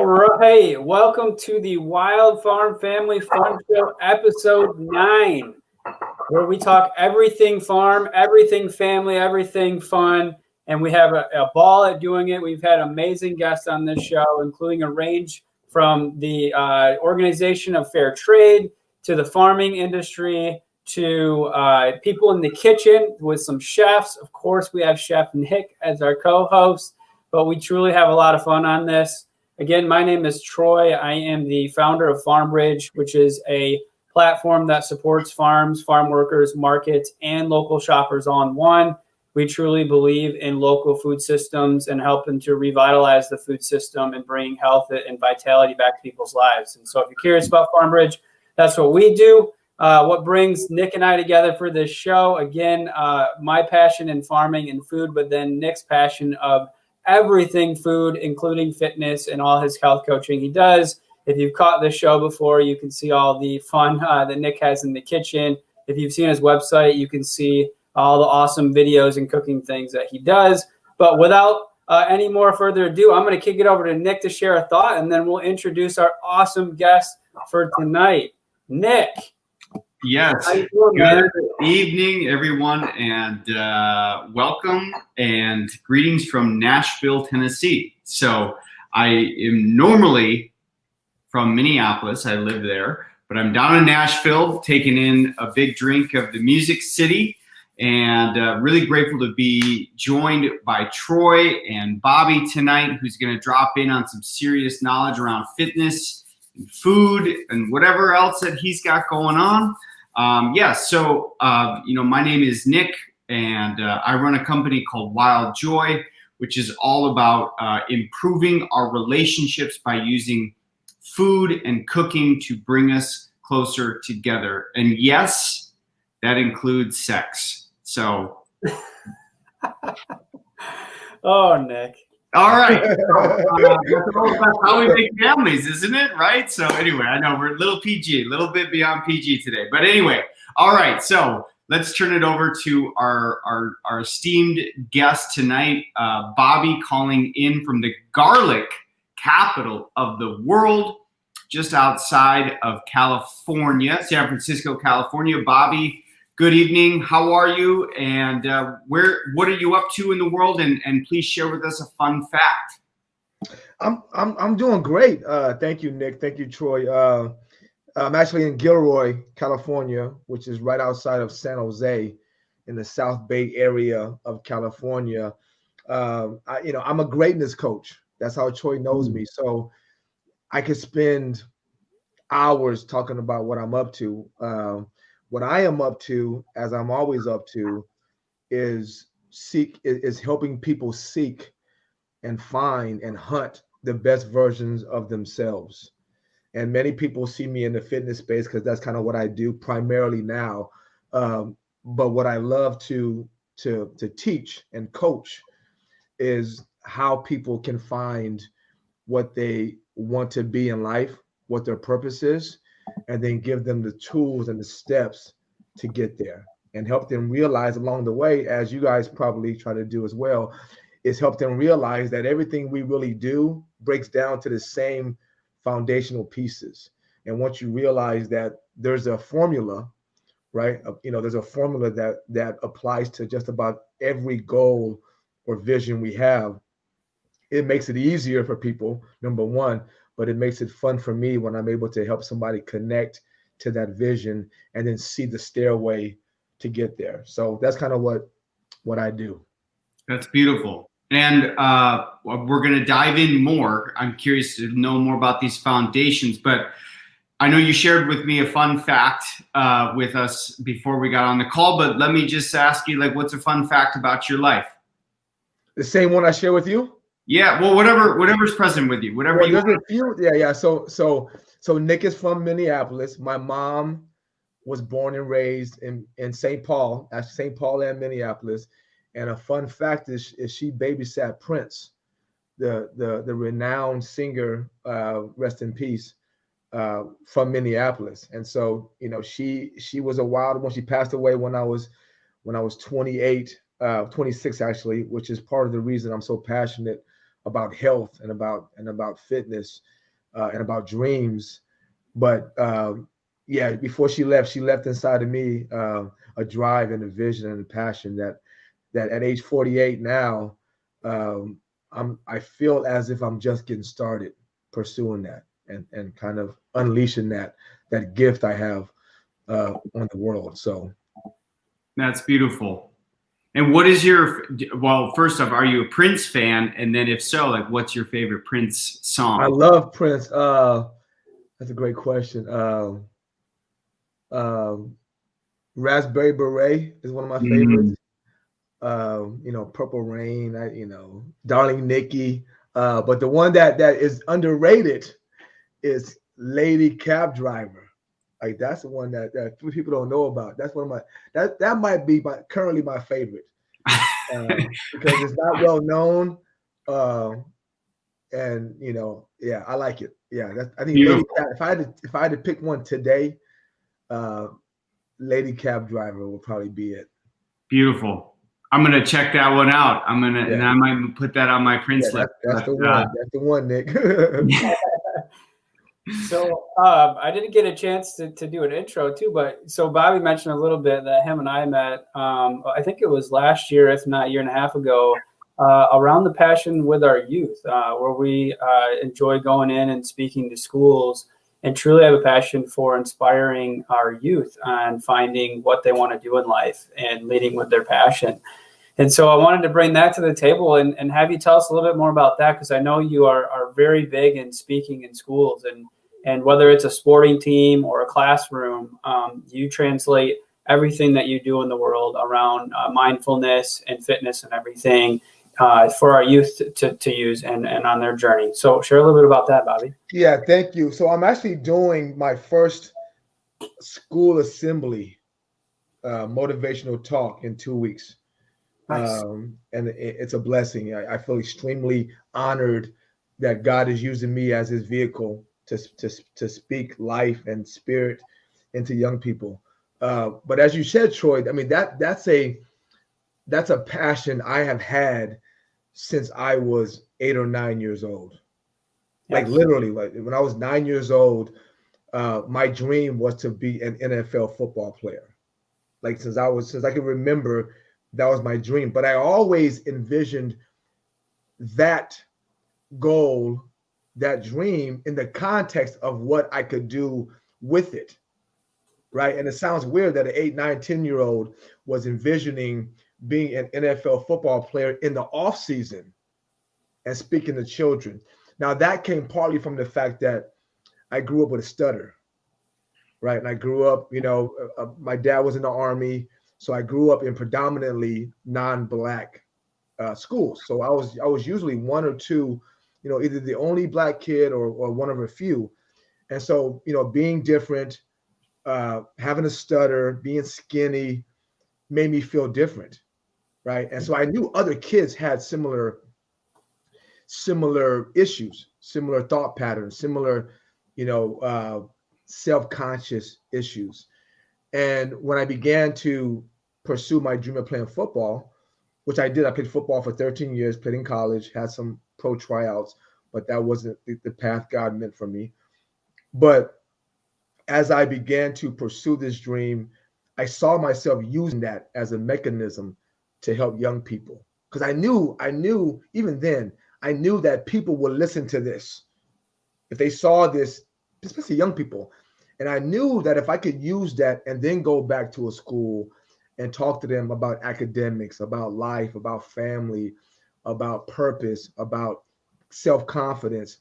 All right, welcome to the Wyld Farm Family Fun Show, episode 9, where we talk everything farm, everything family, everything fun, and we have a ball at doing it. We've had amazing guests on this show, including a range from the organization of fair trade to the farming industry to people in the kitchen with some chefs. Of course, we have Chef Nick as our co-host, but we truly have a lot of fun on this. Again, my name is Troy. I am the founder of FarmBridge, which is a platform that supports farms, farm workers, markets, and local shoppers all in one. We truly believe in local food systems and helping to revitalize the food system and bring health and vitality back to people's lives. And so if you're curious about FarmBridge, that's what we do. What brings Nick and I together for this show, again, my passion in farming and food, but then Nick's passion of everything food, including fitness and all his health coaching he does. If you've caught this show before, you can see all the fun that Nick has in the kitchen. If you've seen his website, you can see all the awesome videos and cooking things that he does. But without any more further ado, I'm going to kick it over to Nick to share a thought, and then we'll introduce our awesome guest for tonight. Nick. Yes. Good evening, everyone, and welcome and greetings from Nashville, Tennessee. So I am normally from Minneapolis. I live there, but I'm down in Nashville taking in a big drink of the Music City, and really grateful to be joined by Troy and Bobby tonight, who's going to drop in on some serious knowledge around fitness and food and whatever else that he's got going on. My name is Nick, and I run a company called Wild Joy, which is all about improving our relationships by using food and cooking to bring us closer together. And yes, that includes sex. So. Oh, Nick. All right. That's how we make families, isn't it? Right? So anyway, I know we're a little PG, a little bit beyond PG today. But anyway, all right. So let's turn it over to our esteemed guest tonight, Bobby, calling in from the garlic capital of the world, just outside of California, San Francisco, California. Bobby, good evening. How are you? And what are you up to in the world? And please share with us a fun fact. I'm doing great. Thank you, Nick. Thank you, Troy. I'm actually in Gilroy, California, which is right outside of San Jose in the South Bay area of California. I'm a greatness coach. That's how Troy knows me. So I could spend hours talking about what I'm up to. What I am up to, as I'm always up to, is helping people seek and find and hunt the best versions of themselves. And many people see me in the fitness space because that's kind of what I do primarily now. But what I love to teach and coach is how people can find what they want to be in life, what their purpose is, and then give them the tools and the steps to get there and help them realize along the way, as you guys probably try to do as well, is help them realize that everything we really do breaks down to the same foundational pieces. And once you realize that there's a formula, right? There's a formula that applies to just about every goal or vision we have. It makes it easier for people, number one, but it makes it fun for me when I'm able to help somebody connect to that vision and then see the stairway to get there. So that's kind of what I do. That's beautiful. And we're going to dive in more. I'm curious to know more about these foundations, but I know you shared with me a fun fact with us before we got on the call, but let me just ask you, what's a fun fact about your life? The same one I share with you? Yeah, well, whatever's present with you, whatever you want. Yeah. So Nick is from Minneapolis. My mom was born and raised in St. Paul, actually St. Paul and Minneapolis. And a fun fact is she babysat Prince, the renowned singer, rest in peace, from Minneapolis. And so, she was a wild one. She passed away when I was 28, 26 actually, which is part of the reason I'm so passionate about health and about fitness and about dreams. But yeah, before she left inside of me a drive and a vision and a passion that at age 48 now, I feel as if I'm just getting started pursuing that and kind of unleashing that gift I have on the world. So that's beautiful. And what is well, first off, are you a Prince fan? And then if so, like, what's your favorite Prince song? I love Prince. That's a great question. Raspberry Beret is one of my favorites. Purple Rain, Darling Nikki. But the one that is underrated is Lady Cab Driver. Like that's the one that few people don't know about. That's one of my that might be currently my favorite because it's not well known. And yeah, I like it. Yeah, I think Lady Cab, if I had to pick one today, Lady Cab Driver will probably be it. Beautiful. I'm gonna check that one out. And I might put that on my Prince list. That's the one. That's the one, Nick. So I didn't get a chance to do an intro too, but so Bobby mentioned a little bit that him and I met. I think it was last year, if not a year and a half ago, around the passion with our youth, where we enjoy going in and speaking to schools and truly have a passion for inspiring our youth and finding what they want to do in life and leading with their passion. And so I wanted to bring that to the table and have you tell us a little bit more about that, because I know you are very big in speaking in schools, and whether it's a sporting team or a classroom, you translate everything that you do in the world around mindfulness and fitness and everything for our youth to use and on their journey. So share a little bit about that, Bobby. Yeah, thank you. So I'm actually doing my first school assembly motivational talk in 2 weeks. Nice. And it's a blessing. I feel extremely honored that God is using me as his vehicle to speak life and spirit into young people. But as you said, Troy, I mean, that's a passion I have had since I was 8 or 9 years old. Yes. Like literally, like when I was 9 years old, my dream was to be an NFL football player. Like since I can remember, that was my dream. But I always envisioned that goal, that dream, in the context of what I could do with it, right? And it sounds weird that an 8, 9, 10-year-old was envisioning being an NFL football player in the off season and speaking to children. Now that came partly from the fact that I grew up with a stutter, right? And I grew up, my dad was in the Army, so I grew up in predominantly non-Black schools. So I was usually one or two, either the only Black kid or one of a few. And so, being different, having a stutter, being skinny made me feel different, right? And so I knew other kids had similar issues, similar thought patterns, similar, self-conscious issues. And when I began to pursue my dream of playing football, which I did, I played football for 13 years, played in college, had some pro tryouts, but that wasn't the path God meant for me. But as I began to pursue this dream, I saw myself using that as a mechanism to help young people. Because I knew even then, I knew that people would listen to this if they saw this, especially young people. And I knew that if I could use that and then go back to a school and talk to them about academics, about life, about family, about purpose, about self-confidence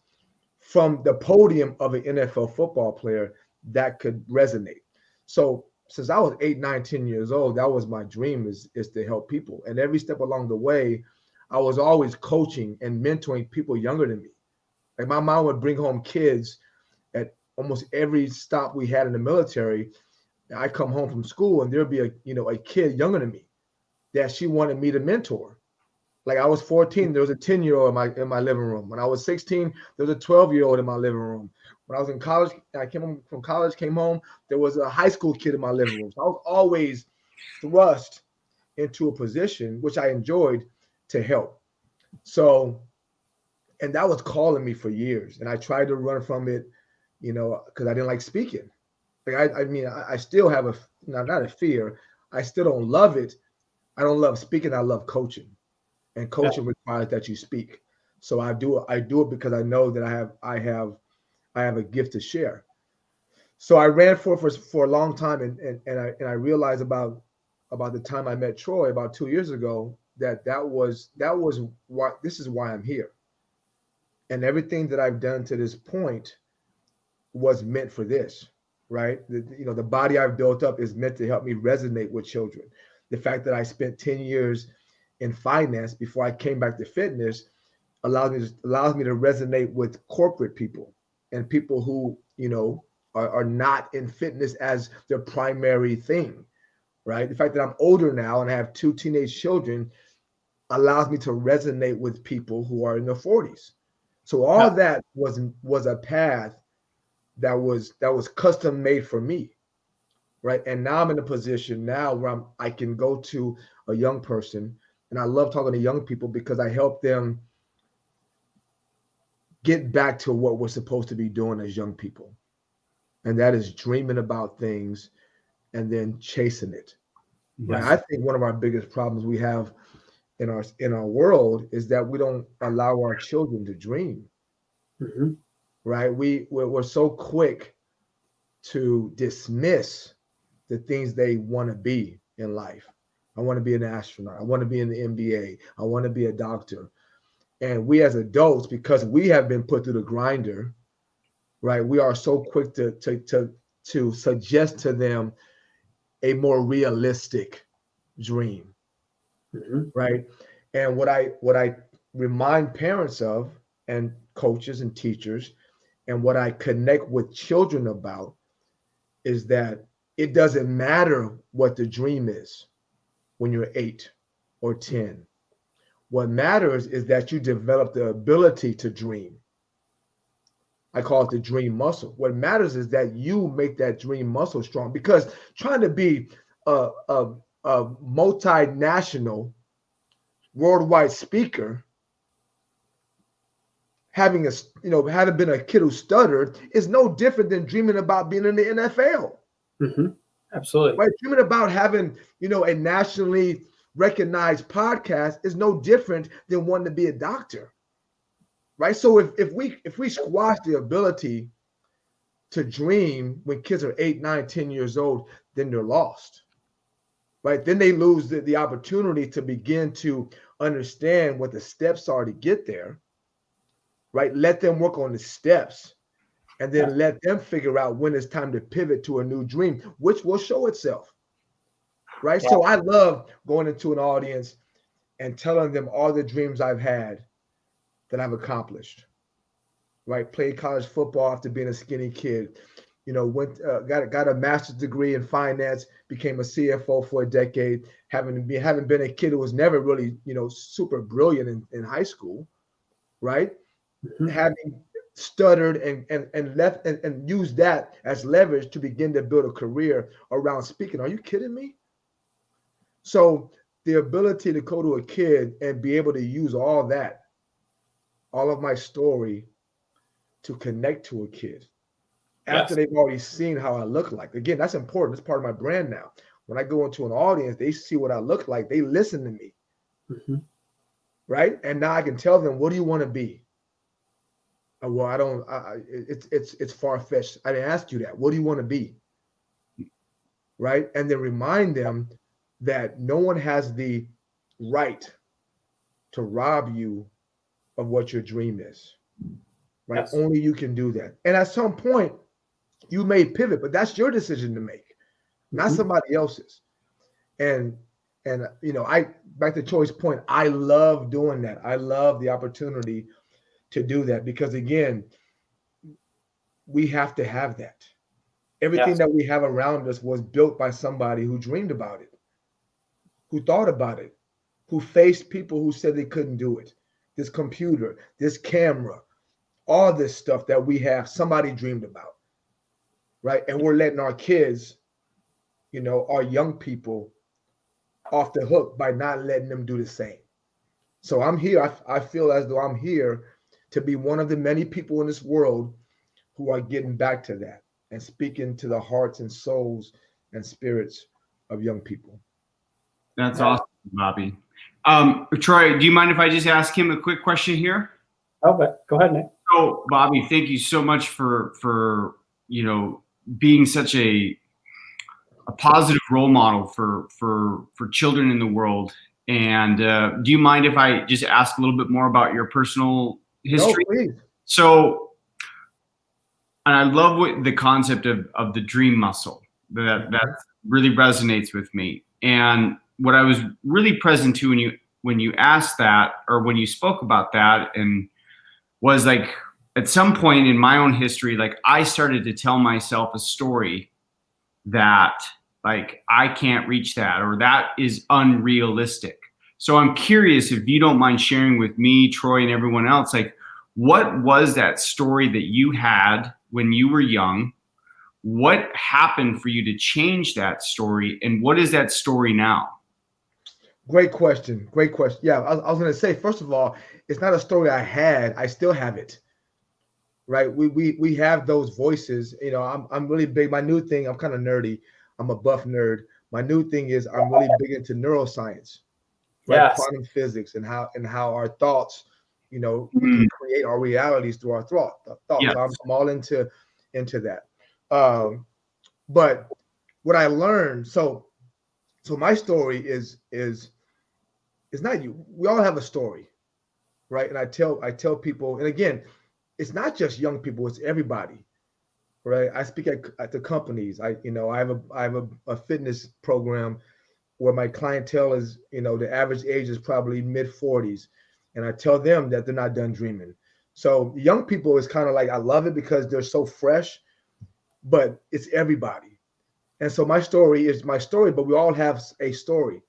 from the podium of an NFL football player, that could resonate. So since I was 8, 9, 10 years old, that was my dream is to help people. And every step along the way, I was always coaching and mentoring people younger than me. Like my mom would bring home kids at almost every stop we had in the military. I come home from school and there'd be a kid younger than me that she wanted me to mentor. Like I was 14, there was a 10-year-old in my living room. When I was 16, there was a 12-year-old in my living room. When I was in college, I came home from college, there was a high school kid in my living room. So I was always thrust into a position which I enjoyed to help. So And that was calling me for years. And I tried to run from it, because I didn't like speaking. Like I still have not a fear. I still don't love it. I don't love speaking. I love coaching, and coaching requires that you speak. So I do it because I know that I have a gift to share. So I ran for a long time, and I realized about the time I met Troy about 2 years ago that was why this is why I'm here. And everything that I've done to this point was meant for this, right? The body I've built up is meant to help me resonate with children. The fact that I spent 10 years in finance before I came back to fitness allows me to resonate with corporate people and people who, are not in fitness as their primary thing, right? The fact that I'm older now and I have 2 teenage children allows me to resonate with people who are in their 40s. So all that was a path that was custom made for me, right? And now I'm in a position now where I can go to a young person, and I love talking to young people because I help them get back to what we're supposed to be doing as young people, and that is dreaming about things and then chasing it. Right? I think one of our biggest problems we have in our world is that we don't allow our children to dream. Mm-hmm. Right? We're so quick to dismiss the things they want to be in life. I want to be an astronaut. I want to be in the NBA. I want to be a doctor. And we as adults, because we have been put through the grinder, right? We are so quick to suggest to them a more realistic dream, right? And what I remind parents of, and coaches and teachers, and what I connect with children about is that it doesn't matter what the dream is when you're 8 or 10. What matters is that you develop the ability to dream. I call it the dream muscle. What matters is that you make that dream muscle strong, because trying to be a multinational worldwide speaker, having been a kid who stuttered, is no different than dreaming about being in the NFL. Mm-hmm. Absolutely. Right? Dreaming about having, a nationally recognized podcast is no different than wanting to be a doctor. Right? So if we squash the ability to dream when kids are 8, 9, 10 years old, then they're lost. Right? Then they lose the opportunity to begin to understand what the steps are to get there. Right? Let them work on the steps, and then let them figure out when it's time to pivot to a new dream, which will show itself. Right? So I love going into an audience and telling them all the dreams I've had that I've accomplished. Right? Played college football after being a skinny kid. Got a master's degree in finance, became a CFO for a decade, having been a kid who was never really, super brilliant in high school. Right? Mm-hmm. Having stuttered and left and used that as leverage to begin to build a career around speaking. Are you kidding me? So the ability to go to a kid and be able to use all of my story to connect to a kid after they've already seen how I look like. Again, that's important. It's part of my brand now. When I go into an audience, they see what I look like. They listen to me. Mm-hmm. Right? And now I can tell them, what do you want to be? Well, it's far-fetched. I didn't ask you that. What do you want to be? Right? And then remind them that no one has the right to rob you of what your dream is. Right? Yes. Only you can do that. And at some point, you may pivot, but that's your decision to make, not somebody else's. And back to Troy's point, I love doing that. I love the opportunity to do that, because again, we have to have that. Everything that we have around us was built by somebody who dreamed about it, who thought about it, who faced people who said they couldn't do it. This computer, this camera, all this stuff that we have, somebody dreamed about, right? And we're letting our kids, our young people, off the hook by not letting them do the same. So I'm here. I feel as though I'm here to be one of the many people in this world who are getting back to that and speaking to the hearts and souls and spirits of young people. That's awesome, Bobby. Troy, do you mind if I just ask him a quick question here? Okay, go ahead, Nick. So, Bobby, thank you so much for being such a positive role model for children in the world. And do you mind if I just ask a little bit more about your personal history? No, please. So, and I love the concept of the dream muscle. That really resonates with me. And what I was really present to when you asked that, or when you spoke about that, and was like, at some point in my own history, like I started to tell myself a story that like I can't reach that, or that is unrealistic. So I'm curious if you don't mind sharing with me, Troy, and everyone else, like what was that story that you had when you were young? What happened for you to change that story, and what is that story now? Great question. Great question. Yeah, I was going to say, first of all, it's not a story I had. I still have it. Right. We have those voices. You know, I'm really big. My new thing, I'm kind of nerdy. I'm a buff nerd. My new thing is I'm really big into neuroscience, right? Yes. Quantum physics and how our thoughts, we can create our realities through our thoughts. Yes. So I'm all into that. But what I learned, so my story is not you. We all have a story, right? And I tell people, and again, it's not just young people; it's everybody, right? I speak at the companies. I have a fitness program where my clientele is, the average age is probably mid-40s, and I tell them that they're not done dreaming. So young people is kind of like, I love it because they're so fresh, but it's everybody. And so my story is my story, but we all have a story.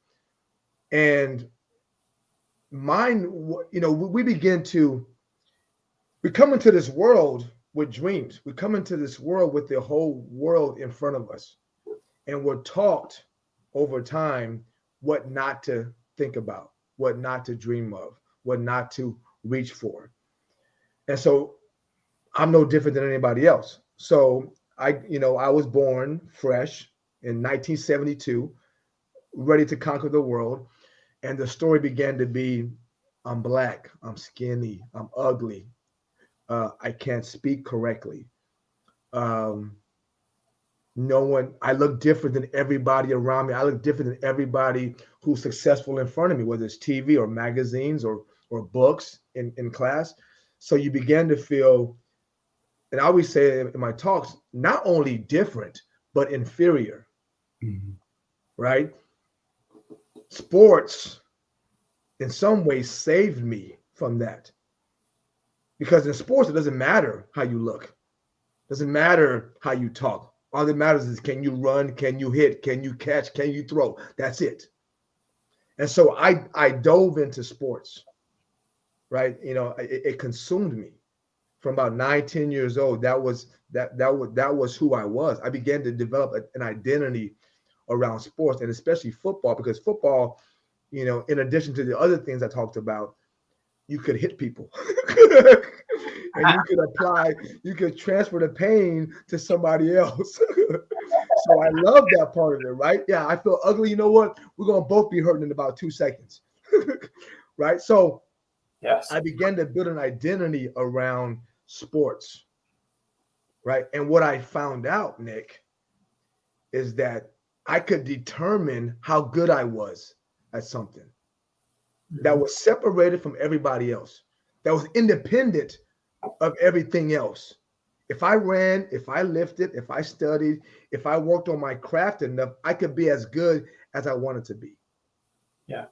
And mine, we come into this world with dreams. We come into this world with the whole world in front of us. And we're taught over time what not to think about, what not to dream of, what not to reach for. And so I'm no different than anybody else. So I was born fresh in 1972, ready to conquer the world. And the story began to be, I'm black, I'm skinny, I'm ugly. I can't speak correctly. I look different than everybody around me. I look different than everybody who's successful in front of me, whether it's TV or magazines or books in class. So you begin to feel, and I always say in my talks, not only different, but inferior, right? Sports, in some ways, saved me from that. Because in sports, it doesn't matter how you look. It doesn't matter how you talk. All that matters is, can you run? Can you hit? Can you catch? Can you throw? That's it. And so I dove into sports, right? It consumed me from about 9, 10 years old. That was who I was. I began to develop an identity around sports, and especially football, because football, in addition to the other things I talked about, you could hit people. And you could transfer the pain to somebody else. So I love that part of it, right? Yeah, I feel ugly. You know what? We're going to both be hurting in about 2 seconds. Right? So yes, I began to build an identity around sports. Right? And what I found out, Nick, is that I could determine how good I was at something that was separated from everybody else, that was independent of everything else. If I ran, if I lifted, if I studied, if I worked on my craft enough, I could be as good as I wanted to be. Yeah.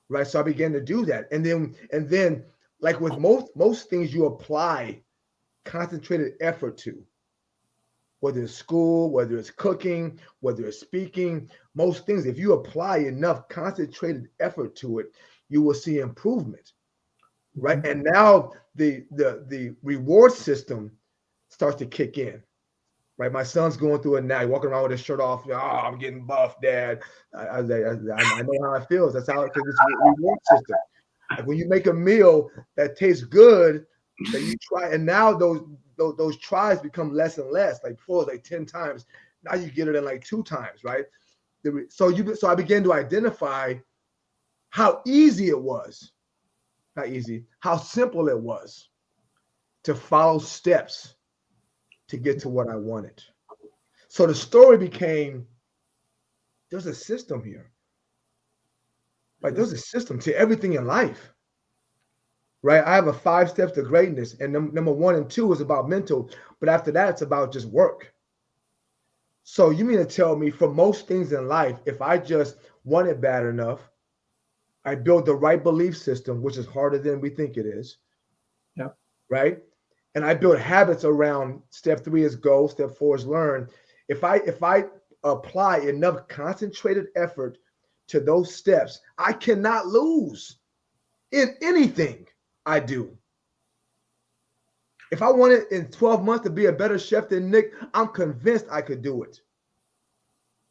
Right. So I began to do that. And then like with most things you apply concentrated effort to, whether it's school, whether it's cooking, whether it's speaking, most things, if you apply enough concentrated effort to it, you will see improvement, right? And now the reward system starts to kick in, right? My son's going through it now. He's walking around with his shirt off. Oh, I'm getting buff, Dad. I know how it feels. That's how, because it's a reward system. Like when you make a meal that tastes good, that you try, and now those tries become less and less. Like before, like 10 times. Now you get it in like 2 times, right? So I began to identify how easy it was, not easy, how simple it was to follow steps to get to what I wanted. So the story became, there's a system here. Like there's a system to everything in life, right? I have a 5 steps to greatness, and number 1 and 2 is about mental, but after that, it's about just work. So you mean to tell me for most things in life, if I just want it bad enough, I build the right belief system, which is harder than we think it is. Yeah. Right. And I build habits around step 3 is go, step 4 is learn. If I apply enough concentrated effort to those steps, I cannot lose in anything I do. If I wanted in 12 months to be a better chef than Nick, I'm convinced I could do it.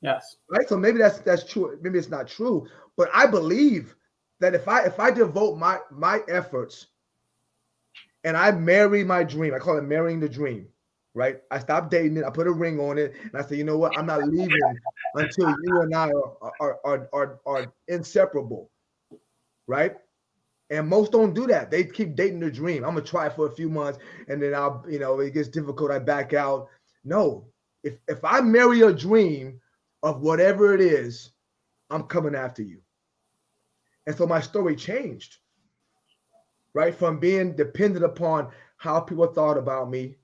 Yes. Right. So maybe that's true. Maybe it's not true, but I believe that if I devote my efforts and I marry my dream, I call it marrying the dream, right? I stop dating it, I put a ring on it, and I say, you know what? I'm not leaving until you and I are inseparable, right? And most don't do that. They keep dating their dream. I'm gonna try it for a few months, and then it gets difficult, I back out. No, if I marry a dream of whatever it is, I'm coming after you. And so my story changed, right? From being dependent upon how people thought about me,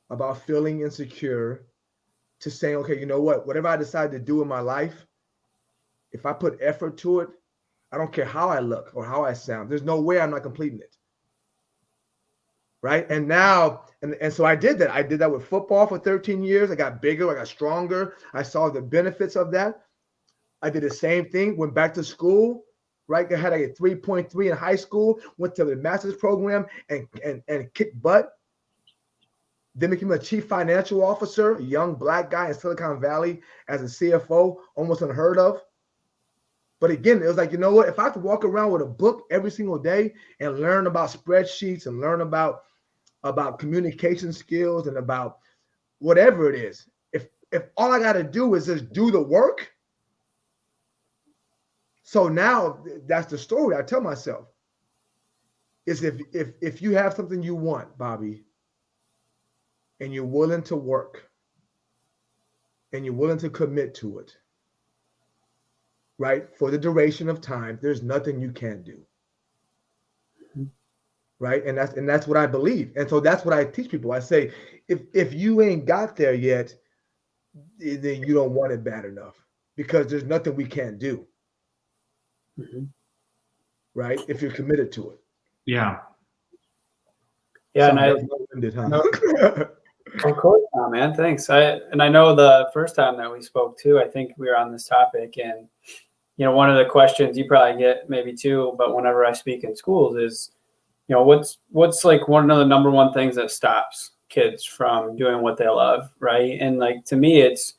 about feeling insecure, to saying, okay, you know what? Whatever I decide to do in my life, if I put effort to it, I don't care how I look or how I sound. There's no way I'm not completing it. Right. And now, and so I did that. I did that with football for 13 years. I got bigger, I got stronger. I saw the benefits of that. I did the same thing, went back to school, right? I had like a 3.3 in high school, went to the master's program and kicked butt. Then became a chief financial officer, a young black guy in Silicon Valley as a CFO, almost unheard of. But again, it was like, you know what? If I have to walk around with a book every single day and learn about spreadsheets and learn about communication skills and about whatever it is, if all I got to do is just do the work. So now that's the story I tell myself is if you have something you want, Bobby, and you're willing to work and you're willing to commit to it, right, for the duration of time, there's nothing you can't do. Right. And that's what I believe. And so that's what I teach people. I say, if you ain't got there yet, then you don't want it bad enough because there's nothing we can't do. Mm-hmm. Right. If you're committed to it. Yeah. Yeah. Of course, man. Thanks. I know the first time that we spoke too, I think we were on this topic, and one of the questions you probably get maybe too, but whenever I speak in schools is, what's like one of the number one things that stops kids from doing what they love, right? And like to me, it's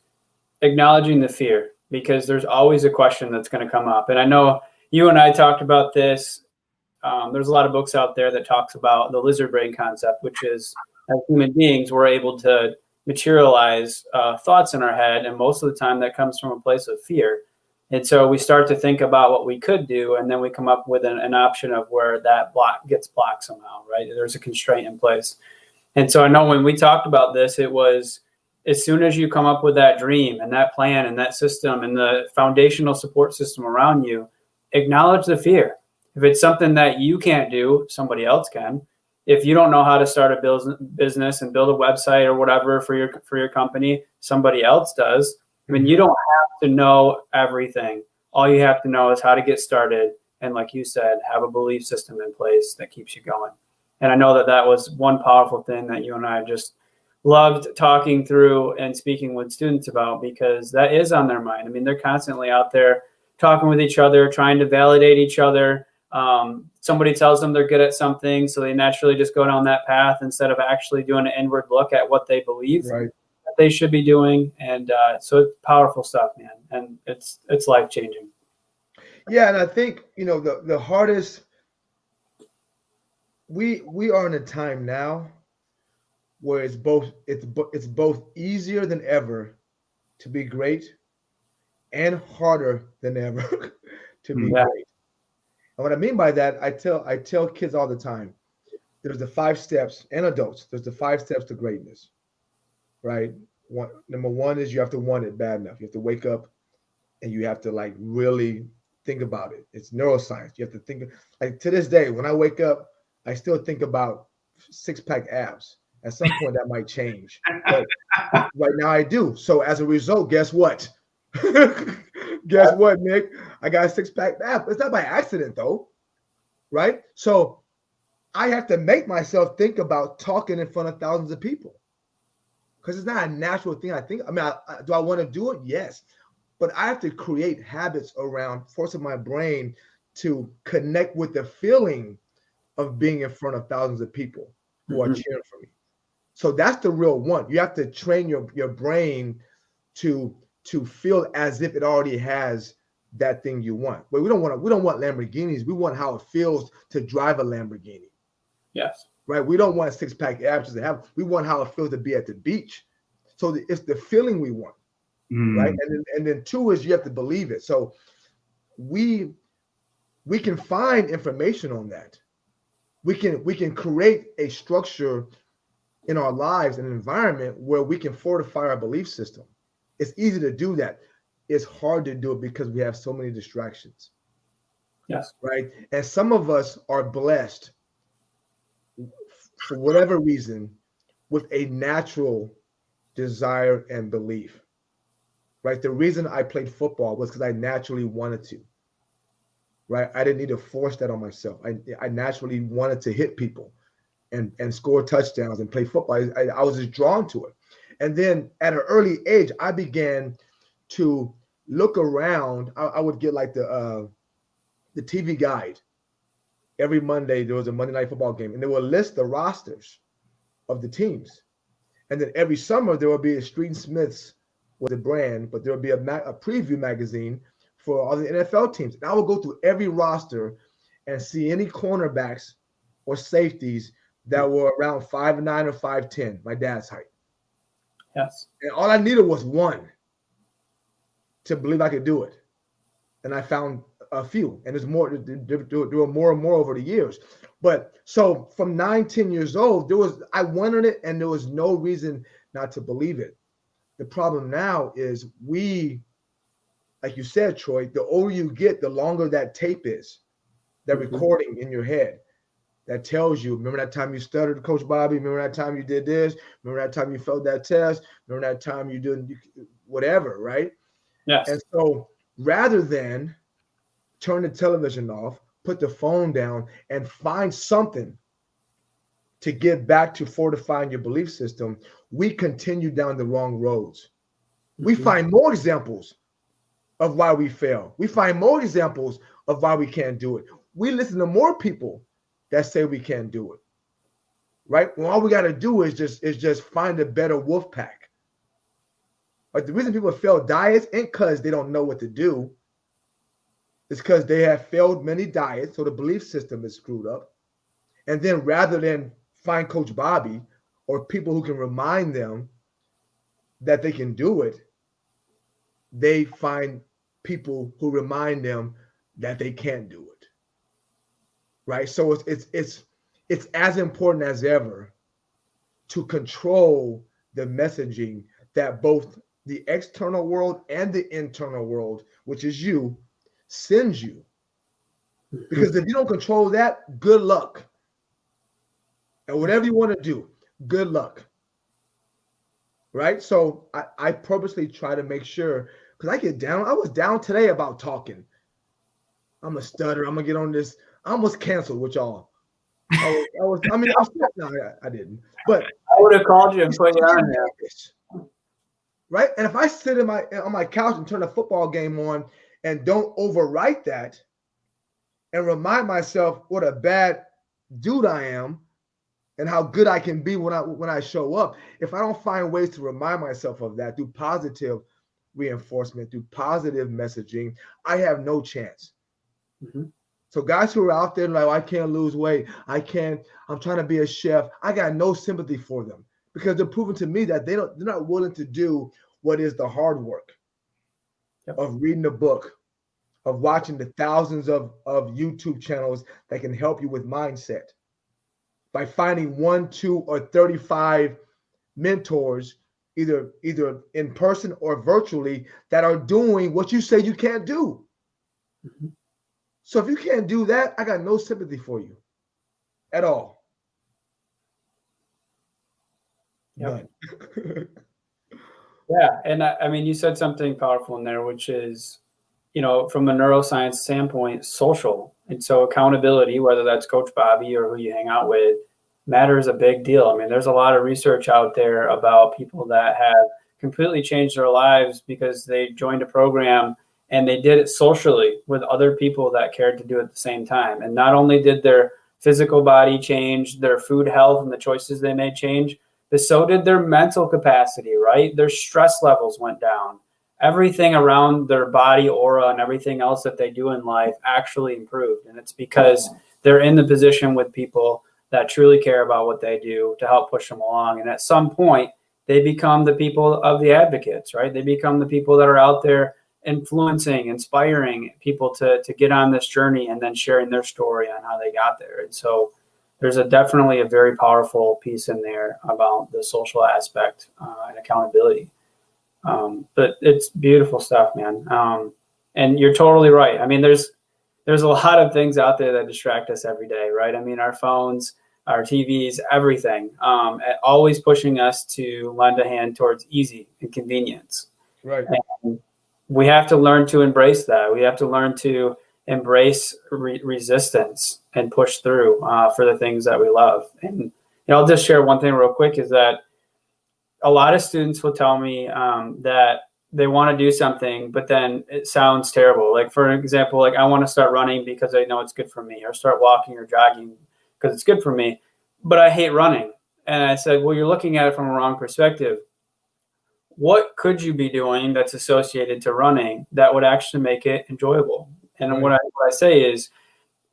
acknowledging the fear, because there's always a question that's going to come up. And I know you and I talked about this. There's a lot of books out there that talks about the lizard brain concept, which is as human beings, we're able to materialize thoughts in our head. And most of the time that comes from a place of fear. And so we start to think about what we could do, and then we come up with an option of where that block gets blocked somehow, right? There's a constraint in place. And so I know when we talked about this, it was as soon as you come up with that dream and that plan and that system and the foundational support system around you, acknowledge the fear. If it's something that you can't do, somebody else can. If you don't know how to start a business and build a website or whatever for your company, somebody else does. I mean, you don't have to know everything. All you have to know is how to get started. And like you said, have a belief system in place that keeps you going. And I know that was one powerful thing that you and I just loved talking through and speaking with students about, because that is on their mind. I mean, they're constantly out there talking with each other, trying to validate each other. Somebody tells them they're good at something, so they naturally just go down that path instead of actually doing an inward look at what they believe that they should be doing. And so it's powerful stuff, man. And it's life-changing. Yeah, and I think, the hardest we are in a time now where it's both easier than ever to be great and harder than ever to be Yeah. great. And what I mean by that, I tell kids all the time, there's the 5 steps, and adults, there's the 5 steps to greatness, right? Number one is you have to want it bad enough. You have to wake up and you have to like really think about it. It's neuroscience. You have to think, like, to this day, when I wake up, I still think about 6-pack abs. At some point that might change, but right now I do. So as a result, guess what? Guess what, Nick? I got a 6-pack abs. It's not by accident though, right? So I have to make myself think about talking in front of thousands of people because it's not a natural thing. Do I want to do it? Yes. But I have to create habits around forcing my brain to connect with the feeling of being in front of thousands of people who are cheering for me. So that's the real one. You have to train your brain to feel as if it already has that thing you want. But we don't want Lamborghinis. We want how it feels to drive a Lamborghini. Yes. Right. We don't want 6-pack abs to have. We want how it feels to be at the beach. So it's the feeling we want. Right. And then 2 is you have to believe it. So we can find information on that. We can create a structure in our lives, an environment where we can fortify our belief system. It's easy to do that. It's hard to do it because we have so many distractions. Yes. Right. And some of us are blessed for whatever reason with a natural desire and belief. Right. The reason I played football was because I naturally wanted to. Right. I didn't need to force that on myself. I naturally wanted to hit people and score touchdowns and play football. I was just drawn to it. And then at an early age, I began to look around. I would get like the TV guide. Every Monday, there was a Monday Night Football game, and they would list the rosters of the teams. And then every summer, there would be a Street Smiths was a brand, but there would be a preview magazine for all the NFL teams. And I would go through every roster and see any cornerbacks or safeties that were around 5'9" or 5'10", my dad's height. Yes. And all I needed was one to believe I could do it. And I found a few. And there's more. There were more and more over the years. But so from 9, 10 years old, I wanted it, and there was no reason not to believe it. The problem now is like you said, Troy, the older you get, the longer that tape is, that recording in your head. That tells you, remember that time you stuttered, Coach Bobby? Remember that time you did this? Remember that time you failed that test? Remember that time you did whatever, right? Yes. And so rather than turn the television off, put the phone down, and find something to get back to fortifying your belief system, we continue down the wrong roads. We find more examples of why we fail. We find more examples of why we can't do it. We listen to more people that say we can't do it, right? Well, all we got to do is just find a better wolf pack. Like the reason people fail diets ain't because they don't know what to do. It's because they have failed many diets, so the belief system is screwed up. And then rather than find Coach Bobby or people who can remind them that they can do it, they find people who remind them that they can't do it. Right. So it's as important as ever to control the messaging that both the external world and the internal world, which is you, sends you. Because if you don't control that, good luck. And whatever you want to do, good luck. Right. So I purposely try to make sure, because I get down. I was down today about talking. I'm a stutter. I'm gonna get on this. I almost canceled with y'all. I didn't. But I would have called you and put you on there. Right? And if I sit on my couch and turn a football game on and don't overwrite that and remind myself what a bad dude I am and how good I can be when I show up, if I don't find ways to remind myself of that through positive reinforcement, through positive messaging, I have no chance. So guys who are out there like, I can't lose weight, I'm trying to be a chef. I got no sympathy for them because they're proving to me that they're not willing to do what is the hard work of reading a book, of watching the thousands of YouTube channels that can help you with mindset. By finding 1, 2, or 35 mentors, either in person or virtually, that are doing what you say you can't do. Mm-hmm. So if you can't do that, I got no sympathy for you at all. Yep. None. Yeah. And I mean, you said something powerful in there, which is, from a neuroscience standpoint, social. And so accountability, whether that's Coach Bobby or who you hang out with, matters a big deal. I mean, there's a lot of research out there about people that have completely changed their lives because they joined a program and they did it socially with other people that cared to do it at the same time. And not only did their physical body change, their food health and the choices they made change, but so did their mental capacity, right? Their stress levels went down. Everything around their body aura and everything else that they do in life actually improved. And it's because they're in the position with people that truly care about what they do to help push them along. And at some point, they become the people of the advocates, right? They become the people that are out there influencing, inspiring people to get on this journey and then sharing their story on how they got there. And so there's definitely a very powerful piece in there about the social aspect and accountability. But it's beautiful stuff, man. And you're totally right. I mean, there's a lot of things out there that distract us every day, right? I mean, our phones, our TVs, everything, always pushing us to lend a hand towards easy and convenience. Right. And we have to learn to embrace that. We have to learn to embrace resistance and push through for the things that we love. And I'll just share one thing real quick is that a lot of students will tell me that they want to do something, but then it sounds terrible. Like, for example, like I want to start running because I know it's good for me, or start walking or jogging because it's good for me, but I hate running. And I said, well, you're looking at it from a wrong perspective. What could you be doing that's associated to running that would actually make it enjoyable? And Right. what I say is,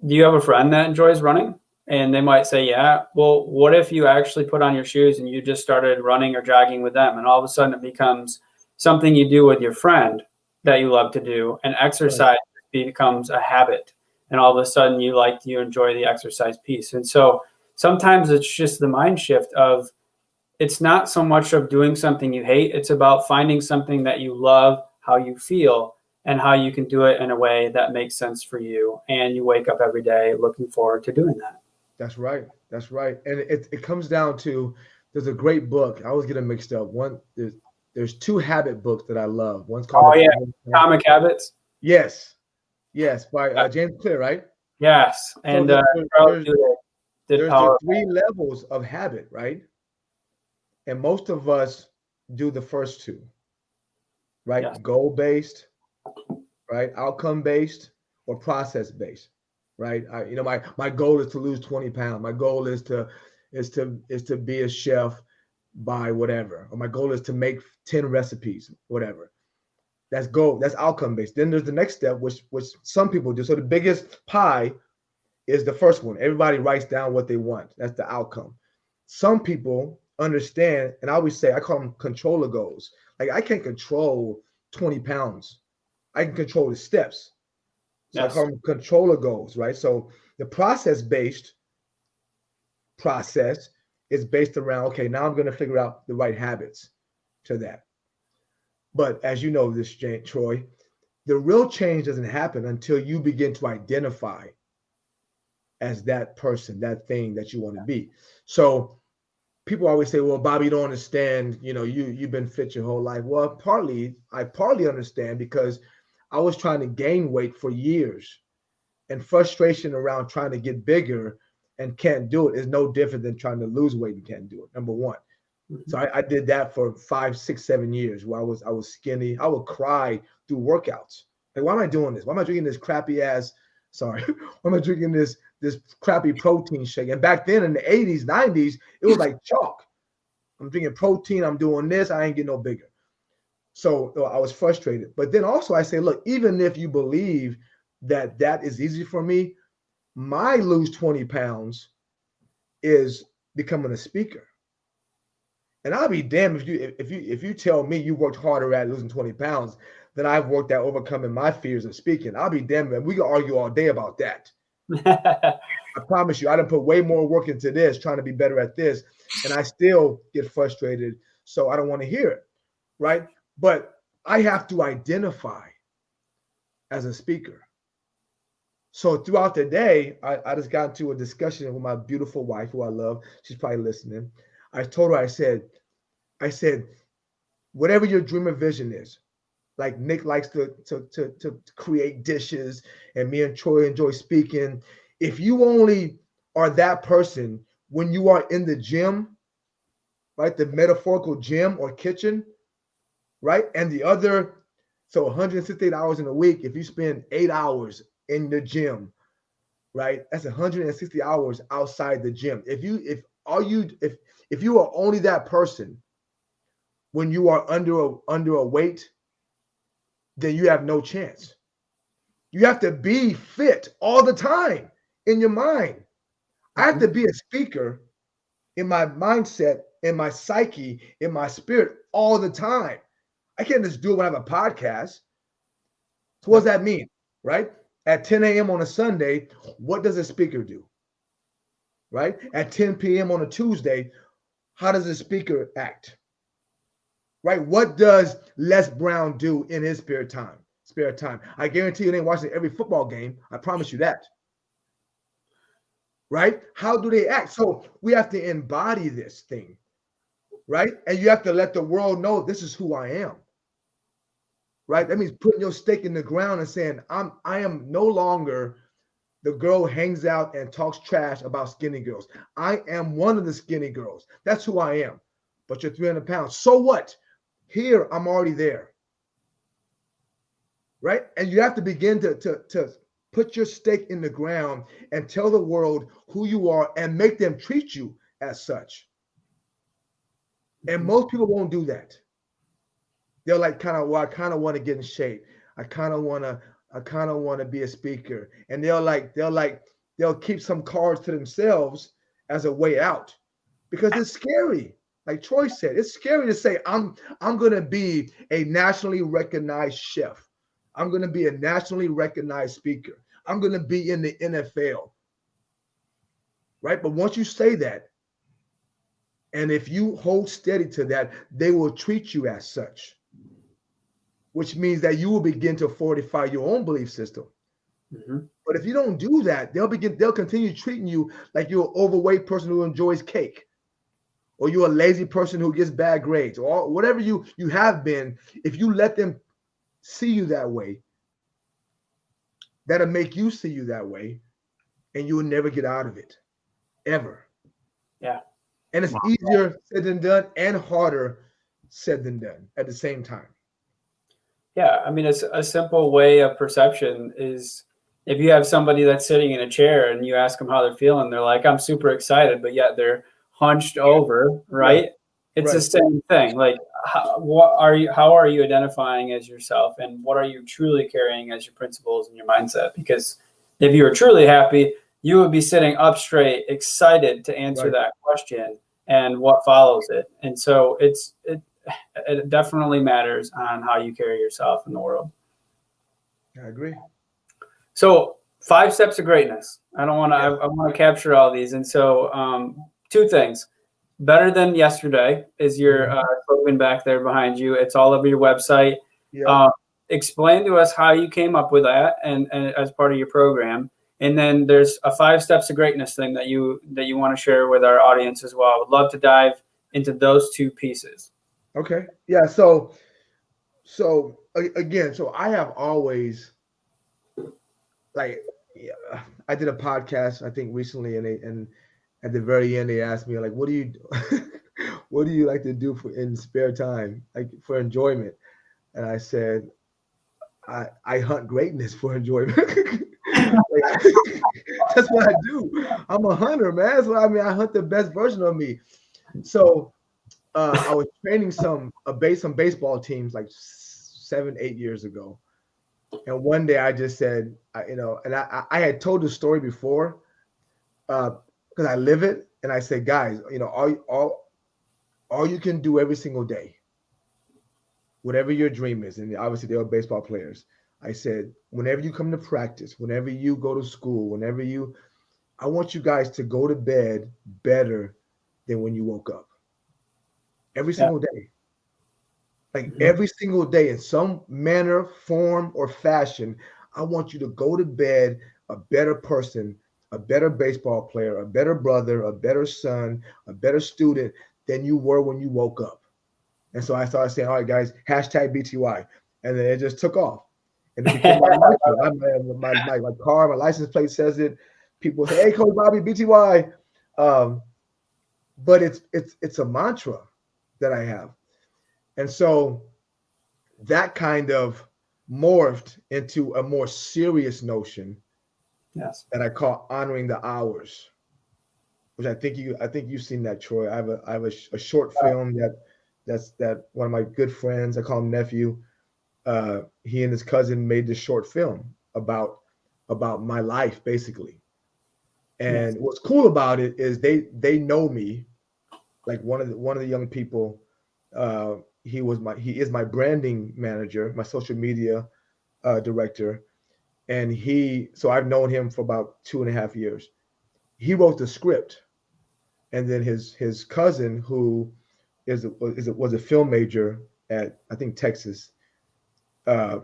do you have a friend that enjoys running? And they might say, yeah. Well, what if you actually put on your shoes and you just started running or jogging with them, and all of a sudden it becomes something you do with your friend that you love to do, and exercise becomes a habit, and all of a sudden you enjoy the exercise piece. And so sometimes it's just the mind shift of, it's not so much of doing something you hate, it's about finding something that you love, how you feel, and how you can do it in a way that makes sense for you, and you wake up every day looking forward to doing that. That's right. That's right. And it comes down to, there's a great book. I always get them mixed up. There's 2 habit books that I love. One's called Atomic Habits. Yes, by James Clear, right? Yes, and So there's the 3 levels of habit, right? And most of us do the first 2, right? Yes. Goal-based, right? Outcome-based, or process-based, right? My goal is to lose 20 pounds. My goal is to be a chef by whatever, or my goal is to make 10 recipes, whatever. That's goal. That's outcome based. Then there's the next step, which some people do. So the biggest pie is the first one. Everybody writes down what they want. That's the outcome. Some people understand, and I always say, I call them controller goals. Like, I can't control 20 pounds. I can control the steps. So yes. I call them controller goals, right? So the process-based process is based around, okay, now I'm going to figure out the right habits to that. But as you know, Troy, the real change doesn't happen until you begin to identify as that person, that thing that you want to be. So people always say, well, Bobby, you don't understand, you've been fit your whole life. Well, I partly understand, because I was trying to gain weight for years, and frustration around trying to get bigger and can't do it is no different than trying to lose weight and can't do it, number one. So I did that for 5, 6, 7 years where I was skinny. I would cry through workouts. Like, why am I doing this? Why am I drinking this crappy ass? Why am I drinking this crappy protein shake? And back then in the 80s, 90s, it was like chalk. I'm drinking protein. I'm doing this. I ain't getting no bigger. So I was frustrated. But then also I say, look, even if you believe that is easy for me, My lose 20 pounds is becoming a speaker. And I'll be damned if you tell me you worked harder at losing 20 pounds than I've worked at overcoming my fears of speaking. I'll be damned, and we can argue all day about that. I promise you, I done put way more work into this, trying to be better at this, and I still get frustrated. So I don't want to hear it, right? But I have to identify as a speaker. So throughout the day, I just got into a discussion with my beautiful wife, who I love. She's probably listening. I told her, I said, whatever your dream or vision is, like Nick likes to create dishes, and me and Troy enjoy speaking. If you only are that person when you are in the gym, right, the metaphorical gym or kitchen, right, and the other, so 168 hours in a week, if you spend 8 hours in the gym, right, that's 160 hours outside the gym. If you are only that person when you are under a weight, then you have no chance. You have to be fit all the time in your mind. I have to be a speaker in my mindset, in my psyche, in my spirit all the time. I can't just do it when I have a podcast. So what does that mean, right? At 10 a.m. on a Sunday, what does a speaker do? Right? At 10 p.m. on a Tuesday, how does a speaker act? Right? What does Les Brown do in his spare time? I guarantee you they ain't watching every football game. I promise you that. Right? How do they act? So we have to embody this thing, right? And you have to let the world know this is who I am. Right? That means putting your stake in the ground and saying, I am no longer the girl who hangs out and talks trash about skinny girls. I am one of the skinny girls. That's who I am. But you're 300 pounds. So what? Here, I'm already there. Right? And you have to begin to put your stake in the ground and tell the world who you are and make them treat you as such. And most people won't do that. They're like, I kind of want to get in shape. I kind of want to be a speaker. And they'll keep some cards to themselves as a way out, because it's scary. Like Troy said, it's scary to say, I'm going to be a nationally recognized chef. I'm going to be a nationally recognized speaker. I'm going to be in the NFL. Right? But once you say that, and if you hold steady to that, they will treat you as such, which means that you will begin to fortify your own belief system. Mm-hmm. But if you don't do that, they'll continue treating you like you're an overweight person who enjoys cake, or you're a lazy person who gets bad grades, or whatever you have been. If you let them see you that way, that'll make you see you that way, and you will never get out of it, ever. Yeah. And it's easier said than done, and harder said than done at the same time. Yeah, I mean, it's a simple way of perception is if you have somebody that's sitting in a chair and you ask them how they're feeling, they're like, I'm super excited, but yet they're hunched over, right? It's the same thing. Like, how are you identifying as yourself, and what are you truly carrying as your principles and your mindset? Because if you were truly happy, you would be sitting up straight, excited to answer that question and what follows it. And so it definitely matters on how you carry yourself in the world. I agree. So 5 steps of greatness. I want to capture all these. And so 2 things. Better than yesterday is your slogan back there behind you. It's all over your website. Yeah. Explain to us how you came up with that and as part of your program. And then there's a 5 steps of greatness thing that you want to share with our audience as well. I would love to dive into those 2 pieces. Okay. Yeah. So again, I have always, like, I did a podcast, I think recently, and at the very end, they asked me, like, what do you like to do in spare time, like for enjoyment? And I said, I hunt greatness for enjoyment. That's what I do. I'm a hunter, man. That's what I mean. I hunt the best version of me. So I was training some baseball teams like 7-8 years ago. And one day I just said, I had told the story before because I live it. And I said, guys, all you can do every single day, whatever your dream is, and obviously they were baseball players. I said, whenever you come to practice, whenever you go to school, I want you guys to go to bed better than when you woke up. Every single day. Like every single day in some manner, form, or fashion, I want you to go to bed a better person, a better baseball player, a better brother, a better son, a better student than you were when you woke up. And so I started saying, all right, guys, hashtag BTY. And then it just took off. And it became my car, my license plate says it. People say, hey, Coach Bobby, BTY. But it's a mantra that I have. And so that kind of morphed into a more serious notion that I call honoring the hours, which I think you've seen that, Troy. I have a short film that one of my good friends, I call him nephew, he and his cousin made this short film about my life basically. And what's cool about it is they know me. Like one of the young people, he is my branding manager, my social media director, and so I've known him for about 2.5 years. He wrote the script, and then his cousin, who was a film major at I think Texas,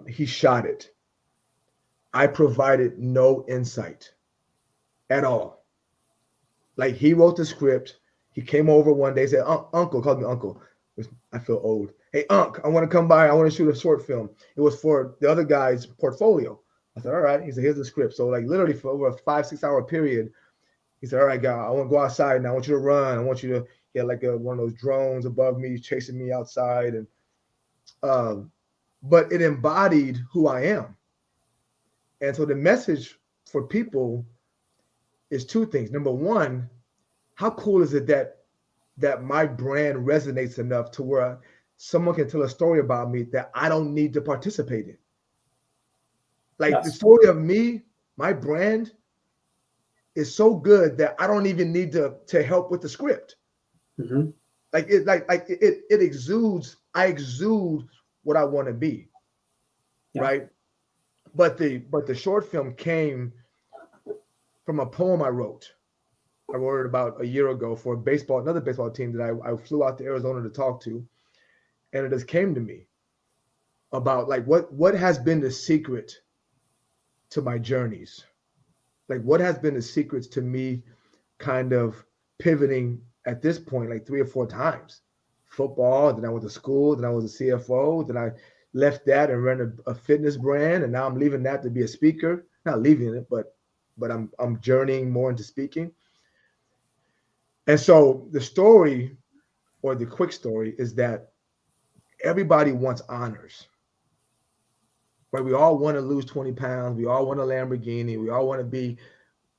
he shot it. I provided no insight at all. Like he wrote the script. He came over one day, said, Uncle, called me Uncle. I feel old. Hey, Unc, I want to come by. I want to shoot a short film. It was for the other guy's portfolio. I said, all right. He said, here's the script. So like literally for over a 5-6 hour period, he said, all right, guy, I want to go outside and I want you to run. I want you to get like one of those drones above me chasing me outside. And but it embodied who I am. And so the message for people is two things. Number one, how cool is it that my brand resonates enough to where someone can tell a story about me that I don't need to participate in? Like the story of me, my brand is so good that I don't even need to help with the script. Mm-hmm. Like it exudes. I exude what I want to be, right? But the short film came from a poem I wrote. I wrote it about a year ago for another baseball team that I flew out to Arizona to talk to. And it just came to me about like what has been the secret to my journeys? Like what has been the secrets to me kind of pivoting at this point, like 3 or 4 times? Football, then I went to school, then I was a CFO, then I left that and ran a fitness brand. And now I'm leaving that to be a speaker. Not leaving it, but I'm journeying more into speaking. And so the story, or the quick story, is that everybody wants honors, right? We all want to lose 20 pounds. We all want a Lamborghini. We all want to be,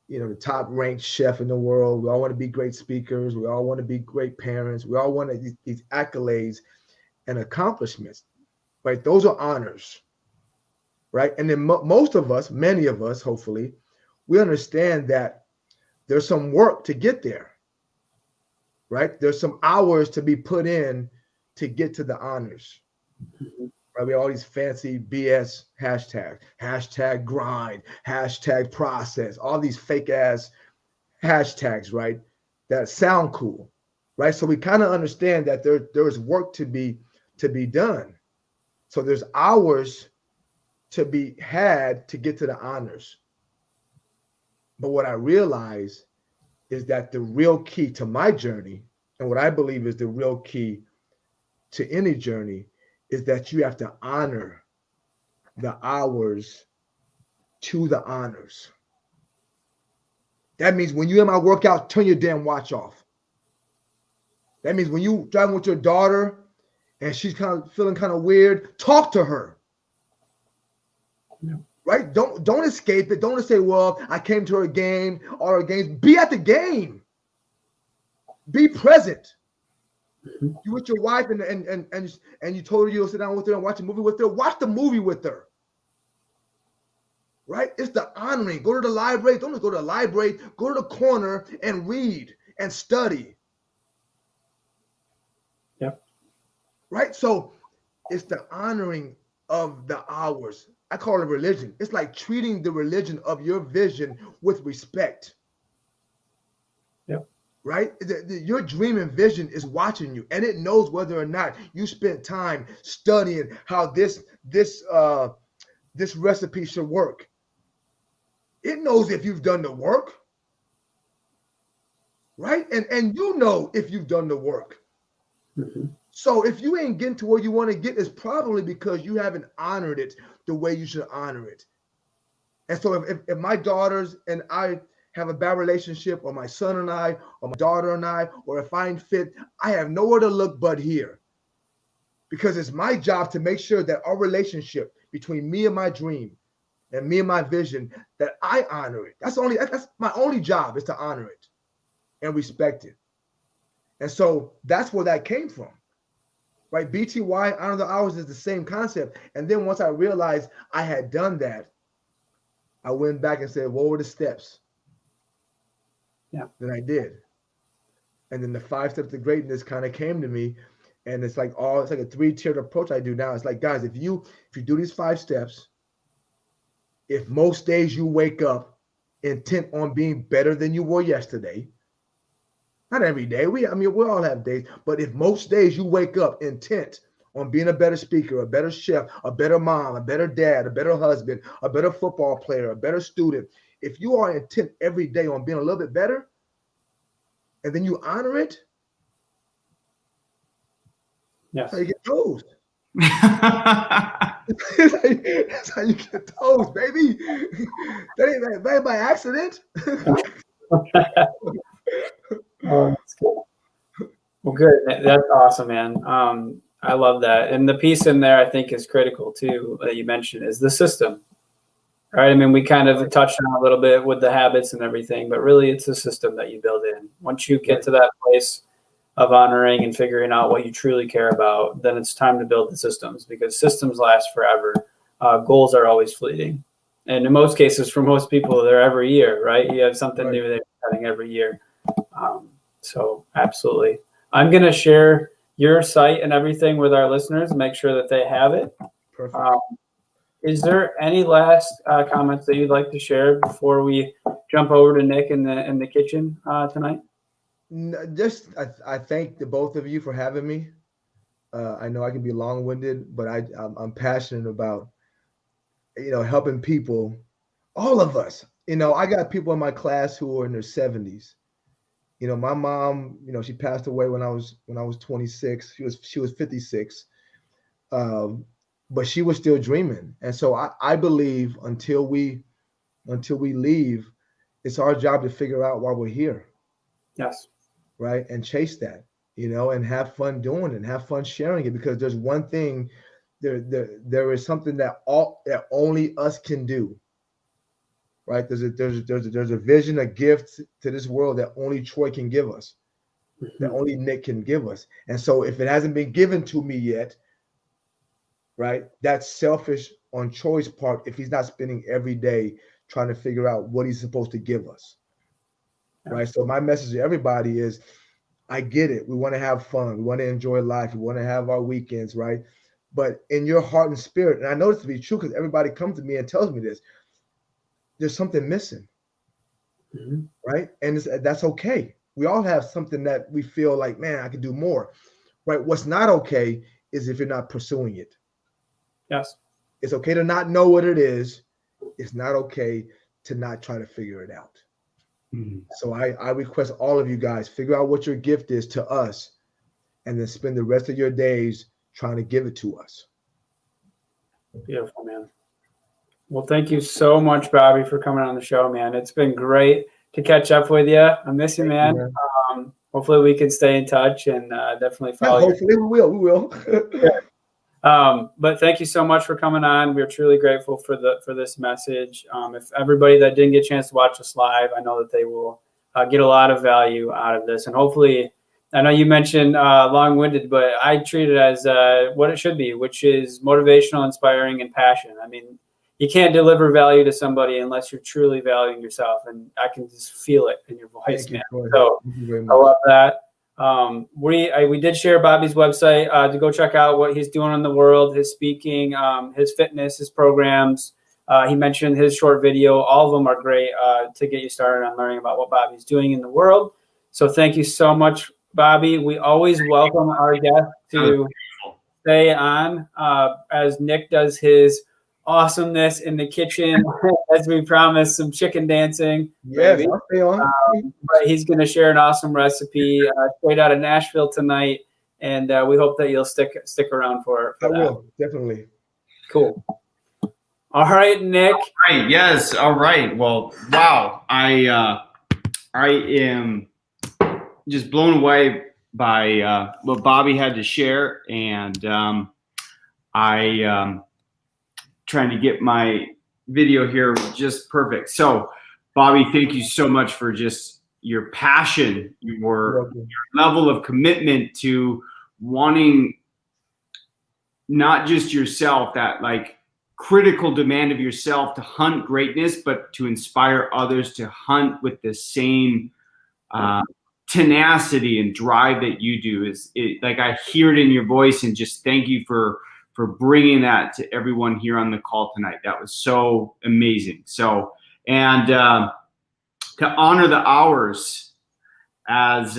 the top ranked chef in the world. We all want to be great speakers. We all want to be great parents. We all want these accolades and accomplishments, right? Those are honors, right? And then most of us, many of us, hopefully, we understand that there's some work to get there. Right? There's some hours to be put in to get to the honors. Right? We have all these fancy BS hashtag grind, hashtag process, all these fake ass hashtags, right? That sound cool, right? So we kind of understand that there's work to be done. So there's hours to be had to get to the honors. But what I realize is that the real key to my journey, and what I believe is the real key to any journey, is that you have to honor the hours to the honors. That means when you're in my workout, turn your damn watch off. That means when you driving with your daughter and she's kind of feeling kind of weird, talk to her. Yeah. Right? Don't escape it. Don't say, well, I came to a game or a game. Be at the game. Be present. Mm-hmm. You with your wife and you told her you'll sit down with her and watch a movie with her. Watch the movie with her. right? It's the honoring. Go to the library. Don't just go to the library. Go to the corner and read and study. Yep. Right? So it's the honoring of the hours. I call it religion. It's like treating the religion of your vision with respect. Yep. Right? Your dream and vision is watching you, and it knows whether or not you spent time studying how this recipe should work. It knows if you've done the work, right? And you know if you've done the work. Mm-hmm. So if you ain't getting to where you want to get, it's probably because you haven't honored it the way you should honor it. And so if my daughters and I have a bad relationship, or my son and I, or my daughter and I, or if I ain't fit, I have nowhere to look but here. Because it's my job to make sure that our relationship between me and my dream and me and my vision, that I honor it. That's my only job, is to honor it and respect it. And so that's where that came from. Right? BTY, honor the hours, is the same concept. And then once I realized I had done that, I went back and said, what were the steps? Yeah. Then I did. And then the 5 steps to greatness kind of came to me. And it's like a 3-tiered approach I do now. It's like, guys, if you do these 5 steps, if most days you wake up intent on being better than you were yesterday, not every day, we all have days, but if most days you wake up intent on being a better speaker, a better chef, a better mom, a better dad, a better husband, a better football player, a better student, if you are intent every day on being a little bit better, and then you honor it, yes, that's how you get those. That's how you get those, baby. That ain't by accident. Oh, that's good. Well, good. That's awesome, man. I love that. And the piece in there I think is critical too, that you mentioned, is the system. Right? I mean, we kind of touched on a little bit with the habits and everything, but really it's the system that you build in. Once you get to that place of honoring and figuring out what you truly care about, then it's time to build the systems, because systems last forever. Goals are always fleeting. And in most cases, for most people, they're every year, right? You have something new that you're setting every year. So absolutely. I'm going to share your site and everything with our listeners, make sure that they have it. Perfect. Is there any last comments that you'd like to share before we jump over to Nick in the kitchen tonight? I thank the both of you for having me. I know I can be long-winded, but I'm passionate about, helping people, all of us. I got people in my class who are in their 70s. My mom, she passed away when I was 26. She was 56. But she was still dreaming. And so I believe until we leave, it's our job to figure out why we're here. Yes. Right. And chase that, and have fun doing it and have fun sharing it, because there's one thing, there is something that only us can do. Right. There's a vision, a gift to this world that only Troy can give us, that only Nick can give us. And so if it hasn't been given to me yet, right, that's selfish on Troy's part if he's not spending every day trying to figure out what he's supposed to give us. Right. So my message to everybody is, I get it. We want to have fun. We want to enjoy life. We want to have our weekends. Right. But in your heart and spirit, and I know this to be true because everybody comes to me and tells me this, there's something missing. Mm-hmm. Right. And that's okay. We all have something that we feel like, man, I could do more. Right. What's not okay is if you're not pursuing it. Yes. It's okay to not know what it is. It's not okay to not try to figure it out. Mm-hmm. So I request all of you guys, figure out what your gift is to us, and then spend the rest of your days trying to give it to us. Beautiful, man. Well, thank you so much, Bobby, for coming on the show, man. It's been great to catch up with you. I miss you, man. Hopefully we can stay in touch and definitely follow. Yeah, hopefully we will. But thank you so much for coming on. We're truly grateful for this message. If everybody that didn't get a chance to watch us live, I know that they will get a lot of value out of this. And hopefully, I know you mentioned long-winded, but I treat it as what it should be, which is motivational, inspiring, and passion. I mean, you can't deliver value to somebody unless you're truly valuing yourself. And I can just feel it in your voice, man. So I love that. We did share Bobby's website to go check out what he's doing in the world, his speaking, his fitness, his programs. He mentioned his short video. All of them are great to get you started on learning about what Bobby's doing in the world. So thank you so much, Bobby. We always welcome our guests to stay on as Nick does his awesomeness in the kitchen, as we promised, some chicken dancing. Yes, I'll stay on. But he's going to share an awesome recipe straight out of Nashville tonight, and we hope that you'll stick around for I that. will, definitely. Cool. All right, Nick. All right. Yes. All right. Well, wow. I am just blown away by what Bobby had to share, and trying to get my video here just perfect. So, Bobby, thank you so much for just your passion, your level of commitment to wanting not just yourself, that like critical demand of yourself to hunt greatness, but to inspire others to hunt with the same tenacity and drive that you do. Like I hear it in your voice, and just thank you for bringing that to everyone here on the call tonight. That was so amazing. So, and to honor the hours, as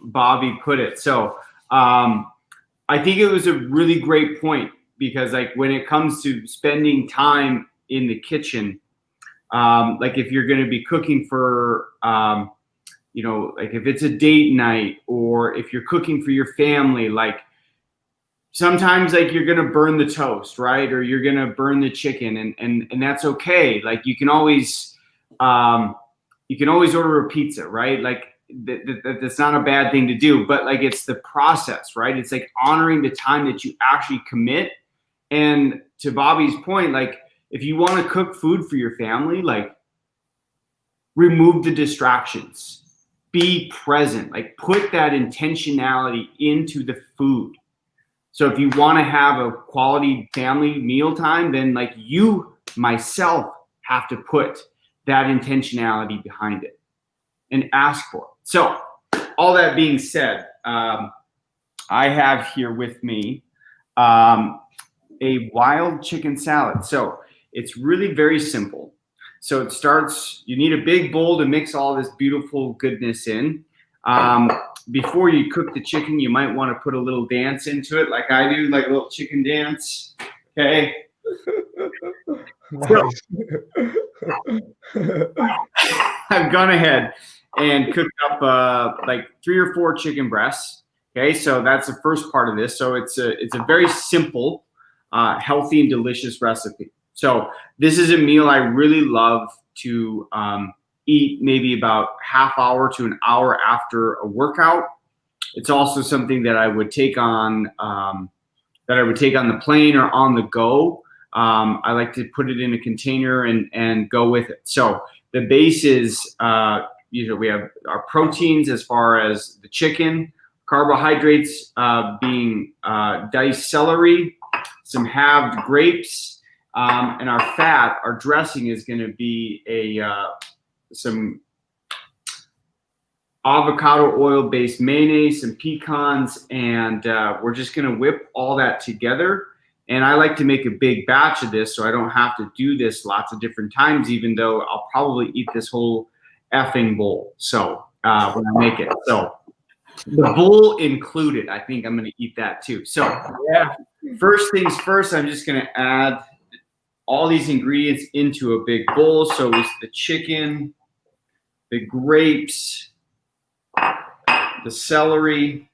Bobby put it. So, I think it was a really great point, because like when it comes to spending time in the kitchen, like if you're going to be cooking for, like if it's a date night, or if you're cooking for your family, like sometimes like you're going to burn the toast, right? Or you're going to burn the chicken, and that's okay. Like you can always order a pizza, right? Like that's not a bad thing to do, but like it's the process, right? It's like honoring the time that you actually commit. And to Bobby's point, like if you want to cook food for your family, like remove the distractions, be present, like put that intentionality into the food. So if you want to have a quality family meal time, then like you, myself, have to put that intentionality behind it and ask for it. So all that being said, I have here with me a wild chicken salad. So it's really very simple. So it starts, you need a big bowl to mix all this beautiful goodness in. Before you cook the chicken, you might want to put a little dance into it, like I do, like a little chicken dance. Okay. Nice. I've gone ahead and cooked up like 3 or 4 chicken breasts. Okay, so that's the first part of this. So it's a very simple, healthy and delicious recipe. So this is a meal I really love to eat maybe about half hour to an hour after a workout. It's also something that I would take on the plane or on the go. I like to put it in a container and go with it. So the base is we have our proteins as far as the chicken, carbohydrates being diced celery, some halved grapes, and our fat, our dressing is going to be some avocado oil based mayonnaise, some pecans, and we're just going to whip all that together. And I like to make a big batch of this so I don't have to do this lots of different times, even though I'll probably eat this whole effing bowl. So when I make it, so the bowl included, I think I'm going to eat that too. So yeah, first things first, I'm just going to add all these ingredients into a big bowl. So it's the chicken, the grapes, the celery.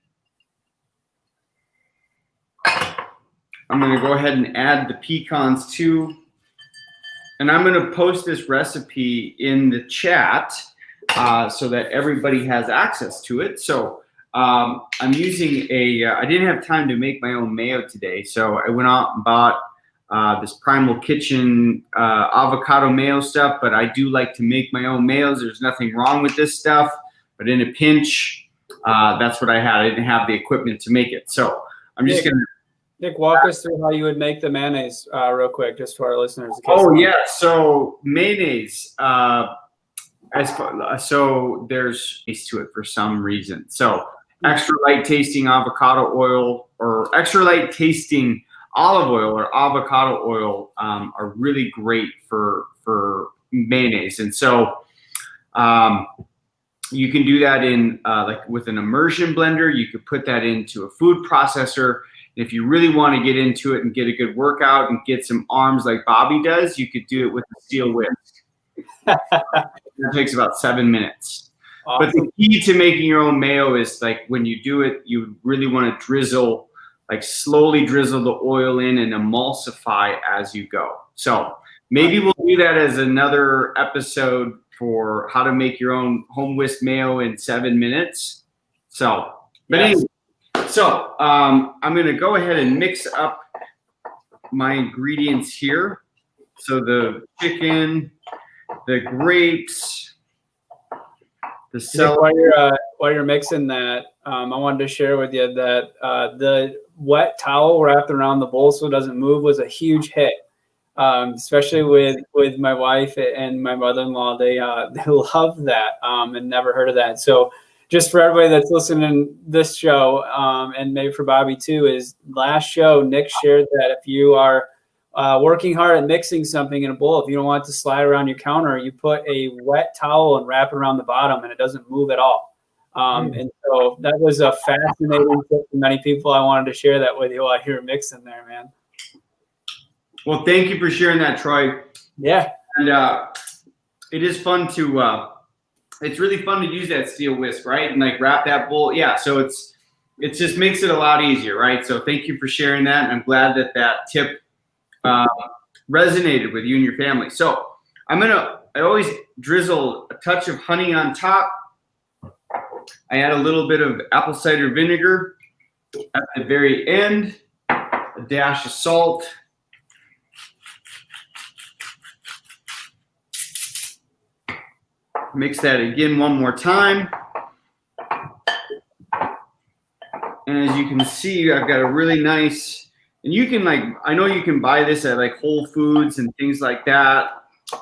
I'm going to go ahead and add the pecans too. And I'm going to post this recipe in the chat so that everybody has access to it. So I'm using I didn't have time to make my own mayo today. So I went out and bought this Primal Kitchen avocado mayo stuff, but I do like to make my own mayos. There's nothing wrong with this stuff, but in a pinch, that's what I had. I didn't have the equipment to make it. So I'm just going to. Nick, walk us through how you would make the mayonnaise real quick, just for our listeners. Oh yeah, so mayonnaise. So there's taste to it for some reason. So extra light tasting avocado oil or extra light tasting olive oil or avocado oil are really great for mayonnaise. And so you can do that in like with an immersion blender. You could put that into a food processor. If you really want to get into it and get a good workout and get some arms like Bobby does, you could do it with a steel whisk. It takes about 7 minutes. Awesome. But the key to making your own mayo is like when you do it, you really want to drizzle, like slowly drizzle the oil in and emulsify as you go. So maybe we'll do that as another episode for how to make your own home whisk mayo in 7 minutes. So, but anyway, so I'm going to go ahead and mix up my ingredients here. So the chicken, the grapes, the celery. While you're mixing that, I wanted to share with you that the wet towel wrapped around the bowl so it doesn't move was a huge hit, especially with my wife and my mother-in-law. They love that and never heard of that. So just for everybody that's listening to this show, and maybe for Bobby too, is last show Nick shared that if you are working hard at mixing something in a bowl, if you don't want it to slide around your counter, you put a wet towel and wrap it around the bottom and it doesn't move at all. And so that was a fascinating tip for many people. I wanted to share that with you while you're mixing there, man. Well, thank you for sharing that, Troy. Yeah. And it is fun to it's really fun to use that steel whisk, right? And like wrap that bowl. Yeah. So it just makes it a lot easier, right? So thank you for sharing that. And I'm glad that tip resonated with you and your family. So I always drizzle a touch of honey on top. I add a little bit of apple cider vinegar at the very end, a dash of salt. Mix that again one more time. And as you can see, I've got a really nice, and you can I know you can buy this at like Whole Foods and things like that.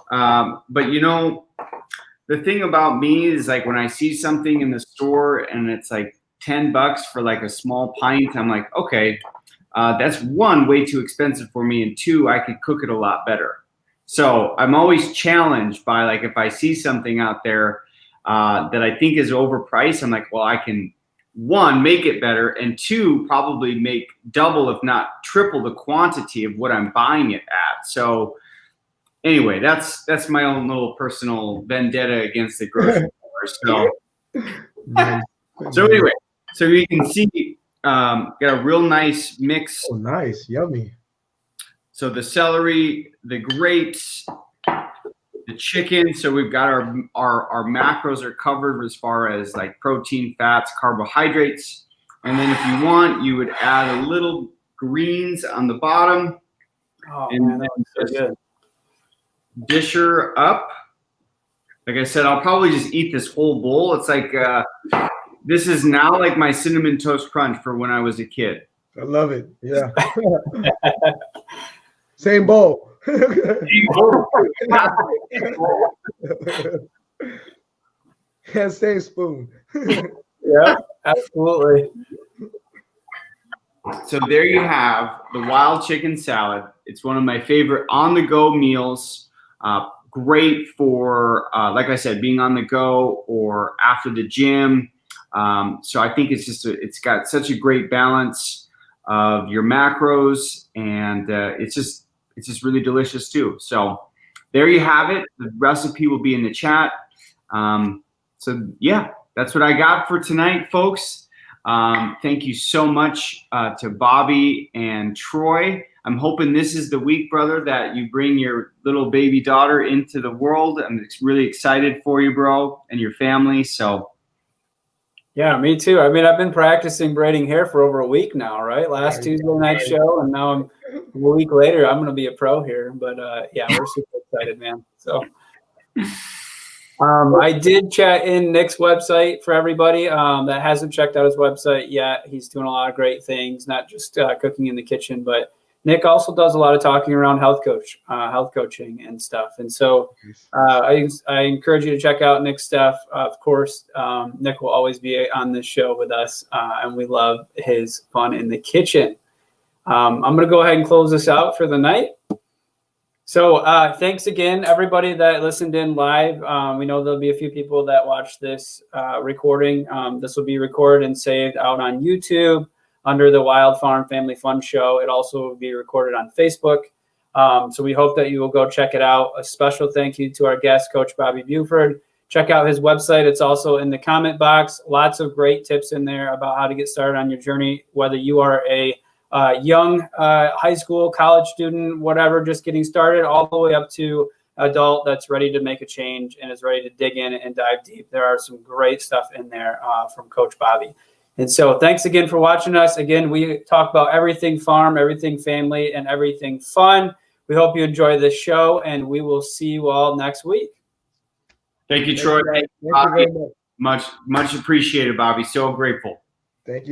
But you know, the thing about me is like when I see something in the store and it's like $10 for like a small pint, I'm like, okay, that's one, way too expensive for me. And two, I could cook it a lot better. So I'm always challenged by like, if I see something out there that I think is overpriced, I'm like, well, I can one, make it better, and two, probably make double, if not triple the quantity of what I'm buying it at. So anyway, that's my own little personal vendetta against the grocery store. So anyway, so you can see, got a real nice mix. Oh, nice, yummy. So the celery, the grapes, the chicken. So we've got our macros are covered as far as like protein, fats, carbohydrates. And then if you want, you would add a little greens on the bottom. Oh, and man, that was so good. Dish her up. Like I said, I'll probably just eat this whole bowl. It's like this is now like my cinnamon toast crunch for when I was a kid. I love it. Yeah. Same bowl. Yeah, same spoon. Yeah, absolutely. So there you have the wild chicken salad. It's one of my favorite on-the-go meals. Great for, like I said, being on the go or after the gym. So I think it's just it's got such a great balance of your macros, and it's just really delicious too. So there you have it. The recipe will be in the chat. So yeah, that's what I got for tonight, folks. Thank you so much to Bobby and Troy. I'm hoping this is the week, brother, that you bring your little baby daughter into the world. I'm really excited for you, bro, and your family. So yeah, me too. I mean, I've been practicing braiding hair for over a week now, right? Last Tuesday night show, and now I'm a week later, I'm going to be a pro here. But yeah, we're super excited, man. So I did chat in Nick's website for everybody that hasn't checked out his website yet. He's doing a lot of great things, not just cooking in the kitchen, but Nick also does a lot of talking around health coaching and stuff. And so I encourage you to check out Nick's stuff. Of course, Nick will always be on this show with us, and we love his fun in the kitchen. I'm going to go ahead and close this out for the night. So thanks again, everybody that listened in live. We know there'll be a few people that watch this recording. This will be recorded and saved out on YouTube under the Wyld Farm Family Fun Show. It also will be recorded on Facebook. So we hope that you will go check it out. A special thank you to our guest, Coach Bobby Buford. Check out his website. It's also in the comment box. Lots of great tips in there about how to get started on your journey, whether you are a young high school, college student, whatever, just getting started, all the way up to adult that's ready to make a change and is ready to dig in and dive deep. There are some great stuff in there from Coach Bobby. And so thanks again for watching us. Again, we talk about everything farm, everything family, and everything fun. We hope you enjoy this show, and we will see you all next week. Thank you, Troy. Thank you very much. Much appreciated, Bobby. So grateful. Thank you.